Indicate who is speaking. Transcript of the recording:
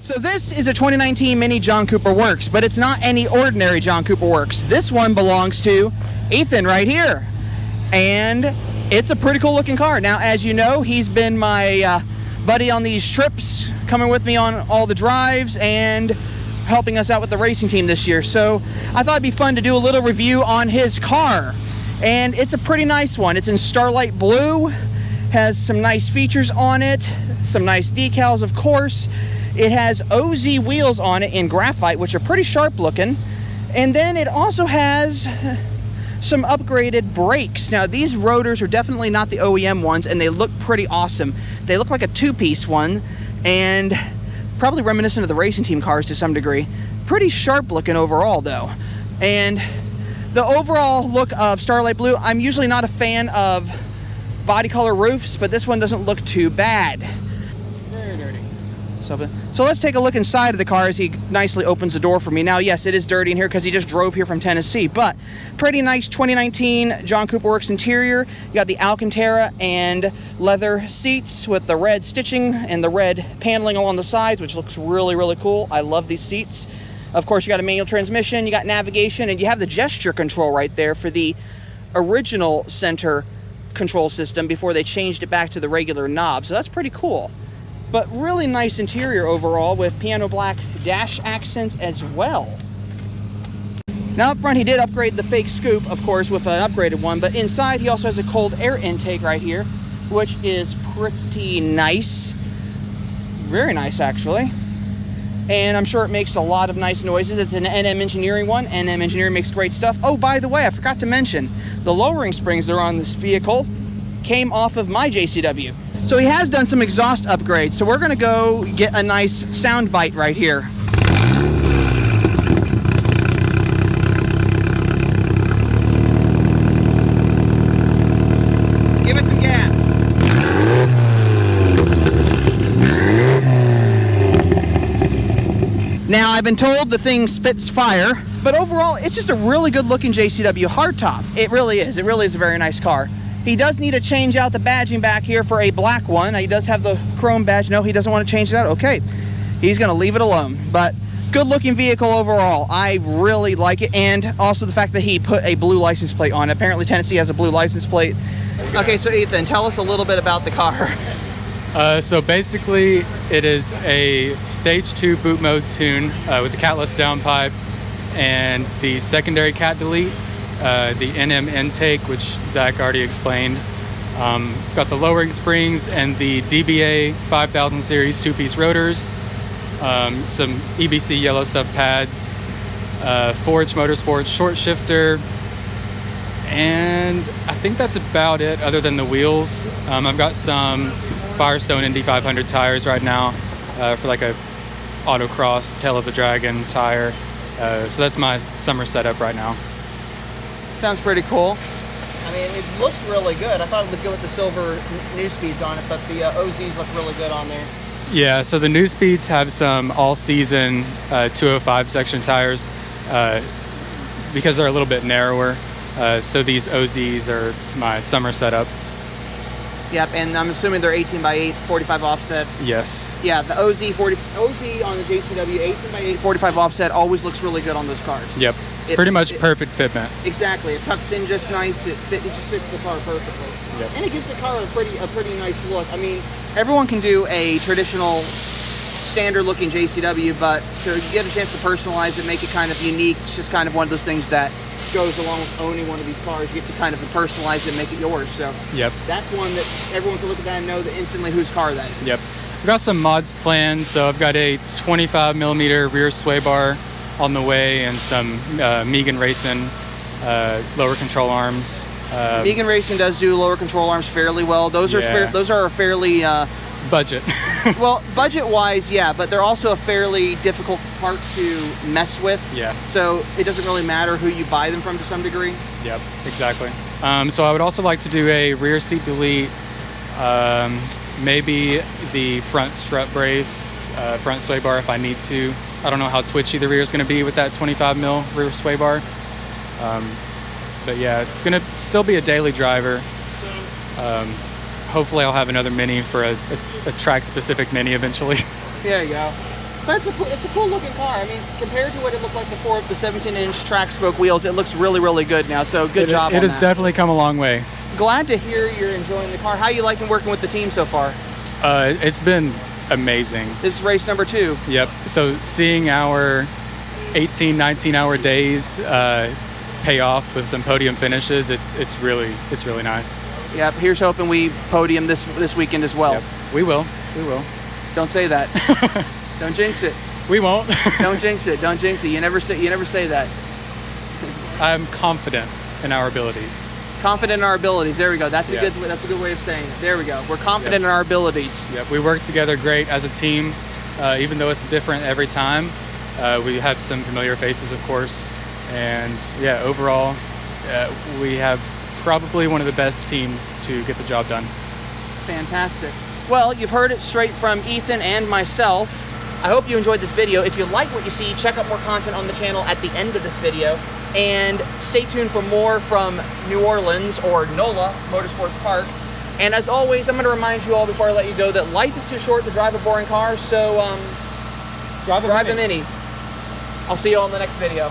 Speaker 1: So this is a 2019 Mini John Cooper Works, but it's not any ordinary John Cooper Works. This one belongs to Ethan right here. And it's a pretty cool looking car. Now, as you know, he's been my buddy on these trips, coming with me on all the drives and helping us out with the racing team this year. So I thought it'd be fun to do a little review on his car. And it's a pretty nice one. It's in Starlight blue, has some nice features on it, some nice decals, of course. It has OZ wheels on it in graphite, which are pretty sharp looking. And then it also has some upgraded brakes. Now, these rotors are definitely not the OEM ones, and they look pretty awesome. They look like a two-piece one, and probably reminiscent of the racing team cars to some degree. Pretty sharp looking overall, though. And the overall look of Starlight blue, I'm usually not a fan of body color roofs, but this one doesn't look too bad.
Speaker 2: Very dirty.
Speaker 1: So let's take a look inside of the car as he nicely opens the door for me. Now, yes, it is dirty in here because he just drove here from Tennessee, but pretty nice 2019 John Cooper Works interior. You got the Alcantara and leather seats with the red stitching and the red paneling along the sides, which looks really, really cool. I love these seats. Of course, you got a manual transmission, you got navigation, and you have the gesture control right there for the original center control system before they changed it back to the regular knob. So that's pretty cool. But really nice interior overall with piano black dash accents as well. Now up front he did upgrade the fake scoop, of course, with an upgraded one, but inside he also has a cold air intake right here, which is pretty nice. Very nice, actually. And I'm sure it makes a lot of nice noises. It's an NM Engineering one. NM Engineering makes great stuff. Oh, by the way, I forgot to mention, the lowering springs that are on this vehicle came off of my JCW. So he has done some exhaust upgrades. So we're gonna go get a nice sound bite right here. Give it some gas. Now, I've been told the thing spits fire, but overall, it's just a really good looking JCW hardtop. It really is. It really is a very nice car. He does need to change out the badging back here for a black one. He does have the chrome badge. No, he doesn't want to change it out. Okay, he's going to leave it alone. But good looking vehicle overall. I really like it. And also the fact that he put a blue license plate on it. Apparently Tennessee has a blue license plate. Okay, so Ethan, tell us a little bit about the car.
Speaker 2: So basically, it is a Stage 2 boot mode tune with the catless downpipe and the secondary cat delete. The NM intake, which Zach already explained. Got the lowering springs and the DBA 5000 series two-piece rotors, some EBC yellow stuff pads, Forge Motorsports short shifter, and I think that's about it other than the wheels. I've got some Firestone Indy 500 tires right now for like a autocross tail of the dragon tire. So that's my summer setup right now.
Speaker 1: Sounds pretty cool. I mean, it looks really good. I thought it looked good with the silver new speeds on it, but the OZs look really good on there.
Speaker 2: Yeah, so the new speeds have some all-season 205 section tires because they're a little bit narrower. So these OZs are my summer setup.
Speaker 1: Yep, and I'm assuming they're 18x8, 45 offset.
Speaker 2: Yes.
Speaker 1: Yeah, the OZ on the JCW 18x8, 45 offset always looks really good on those cars.
Speaker 2: Yep. It's pretty much perfect fitment.
Speaker 1: Exactly. It tucks in just nice. It just fits the car perfectly.
Speaker 2: Yep.
Speaker 1: And it gives the car a pretty nice look. I mean, everyone can do a traditional standard looking JCW, but to get a chance to personalize it, make it kind of unique, it's just kind of one of those things that goes along with owning one of these cars. You get to kind of personalize it and make it yours. So
Speaker 2: yep,
Speaker 1: that's one that everyone can look at that and know that instantly whose car that is.
Speaker 2: Yep. I've got some mods planned. So I've got a 25 millimeter rear sway bar on the way and some Megan Racing lower control arms.
Speaker 1: Megan Racing does do lower control arms fairly well. Those are a fairly
Speaker 2: budget.
Speaker 1: Well, budget-wise, yeah, but they're also a fairly difficult part to mess with.
Speaker 2: Yeah. So
Speaker 1: it doesn't really matter who you buy them from to some degree.
Speaker 2: Yep, exactly. So I would also like to do a rear seat delete, maybe the front strut brace, front sway bar if I need to. I don't know how twitchy the rear is going to be with that 25 mil rear sway bar. But yeah, it's going to still be a daily driver. Hopefully I'll have another Mini for a track-specific Mini eventually.
Speaker 1: There you go. But it's a cool looking car. I mean, compared to what it looked like before with the 17-inch track spoke wheels, it looks really, really good now. So good job on that.
Speaker 2: It has definitely come a long way.
Speaker 1: Glad to hear you're enjoying the car. How you liking working with the team so far?
Speaker 2: It's been amazing.
Speaker 1: This is race number 2.
Speaker 2: Yep. So seeing our 18, 19-hour days pay off with some podium finishes, it's really nice.
Speaker 1: Yep. Here's hoping we podium this weekend as well.
Speaker 2: Yep. We will.
Speaker 1: Don't say that. Don't jinx it.
Speaker 2: We won't.
Speaker 1: Don't jinx it. Don't jinx it. You never say that.
Speaker 2: I'm confident in our abilities.
Speaker 1: Confident in our abilities. There we go. That's a good way of saying it. There we go. We're confident in our abilities.
Speaker 2: Yep. We work together great as a team, even though it's different every time. We have some familiar faces, of course, and yeah, overall, we have probably one of the best teams to get the job done.
Speaker 1: Fantastic. Well, you've heard it straight from Ethan and myself. I hope you enjoyed this video. If you like what you see, check out more content on the channel at the end of this video. And stay tuned for more from New Orleans, or NOLA, Motorsports Park. And as always, I'm going to remind you all before I let you go that life is too short to drive a boring car, so drive a Mini. I'll see you all in the next video.